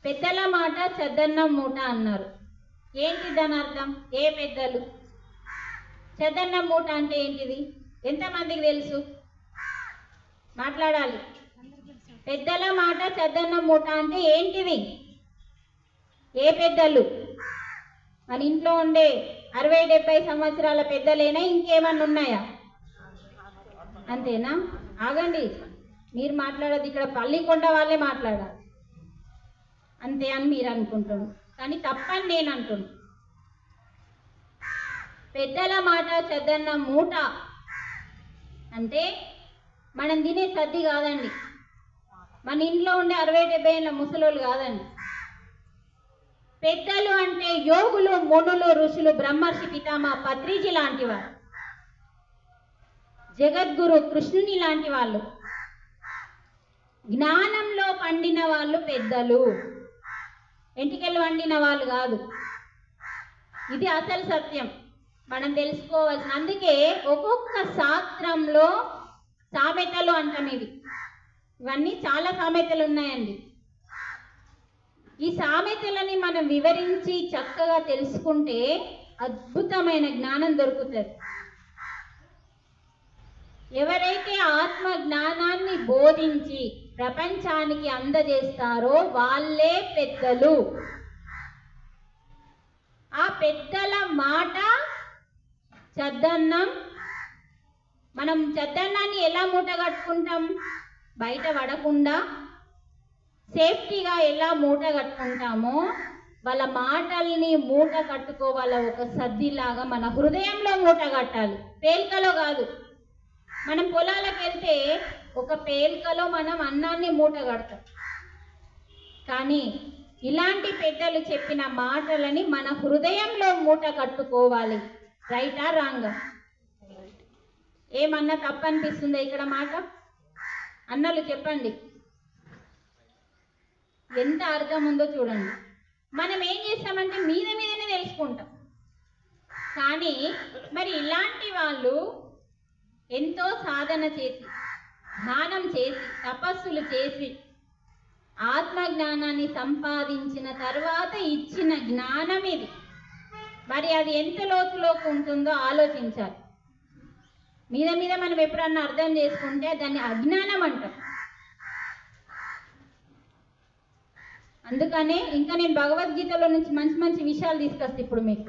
పెద్దల మాట చెద్దన్నం మూట అన్నారు. ఏంటి దాని అర్థం? ఏ పెద్దలు? చెద్దన్నం మూట అంటే ఏంటిది? ఎంతమందికి తెలుసు? మాట్లాడాలి. పెద్దల మాట చెద్దన్నం మూట అంటే ఏంటిది? ఏ పెద్దలు? మన ఇంట్లో ఉండే 60-70 సంవత్సరాల పెద్దలేనా, ఇంకేమన్నా ఉన్నాయా? అంతేనా? ఆగండి, మీరు మాట్లాడదు, ఇక్కడ పల్లికొండ వాళ్ళే మాట్లాడాలి. అంతే అని మీరు అనుకుంటున్నారు, కానీ తప్పని నేను అంటున్నాను. పెద్దల మాట చెద్దన్న మూట అంటే మనం తినే సద్ది కాదండి, మన ఇంట్లో ఉండే 60-70 ఏళ్ళ ముసలోళ్ళు కాదండి. పెద్దలు అంటే యోగులు, మునులు, ఋషులు, బ్రహ్మర్షి పితామహ పత్రిజీ లాంటి వారు, జగద్గురు కృష్ణుని లాంటి వాళ్ళు, జ్ఞానంలో పండిన వాళ్ళు పెద్దలు, ఎంటికెళ్ళు వండిన వాళ్ళు కాదు. ఇది అసలు సత్యం, మనం తెలుసుకోవాల్సిన. అందుకే ఒక్కొక్క శాస్త్రంలో సామెతలు అంటాం. ఇవన్నీ చాలా సామెతలు ఉన్నాయండి. ఈ సామెతలని మనం వివరించి చక్కగా తెలుసుకుంటే అద్భుతమైన జ్ఞానం దొరుకుతుంది. ఎవరైతే ఆత్మ జ్ఞానాన్ని బోధించి ప్రపంచానికి అందజేస్తారో వాళ్ళే పెద్దలు. ఆ పెద్దల మాట చద్దన్నం. మనం చద్దన్నాన్ని ఎలా మూట కట్టుకుంటాం? బయట పడకుండా సేఫ్టీగా ఎలా మూట కట్టుకుంటామో వాళ్ళ మాటల్ని మూట కట్టుకోవాల. ఒక సద్దిలాగా మన హృదయంలో మూట కట్టాలి, పేలికలో కాదు. మనం పొలాలకు వెళ్తే ఒక పేలికలో మనం అన్నాన్ని మూట కడతాం, కానీ ఇలాంటి పెద్దలు చెప్పిన మాటలని మన హృదయంలో మూట కట్టుకోవాలి. రైటా రాంగా? ఏమన్నా తప్పనిపిస్తుందా ఇక్కడ మాట? అన్నలు చెప్పండి, ఎంత అర్థం ఉందో చూడండి. మనం ఏం చేస్తామంటే మీదనే తెలుసుకుంటాం, కానీ మరి ఇలాంటి వాళ్ళు ఎంతో సాధన చేసి, ధ్యానం చేసి, తపస్సులు చేసి ఆత్మ జ్ఞానాన్ని సంపాదించిన తర్వాత ఇచ్చిన జ్ఞానం ఇది. మరి అది ఎంత లోతులోకి ఉంటుందో ఆలోచించాలి. మీద మనం ఎప్పుడన్నా అర్థం చేసుకుంటే దాన్ని అజ్ఞానం అంటాం. అందుకనే ఇంకా నేను భగవద్గీతలో నుంచి మంచి మంచి విషయాలు తీసుకొస్తా ఇప్పుడు మీకు.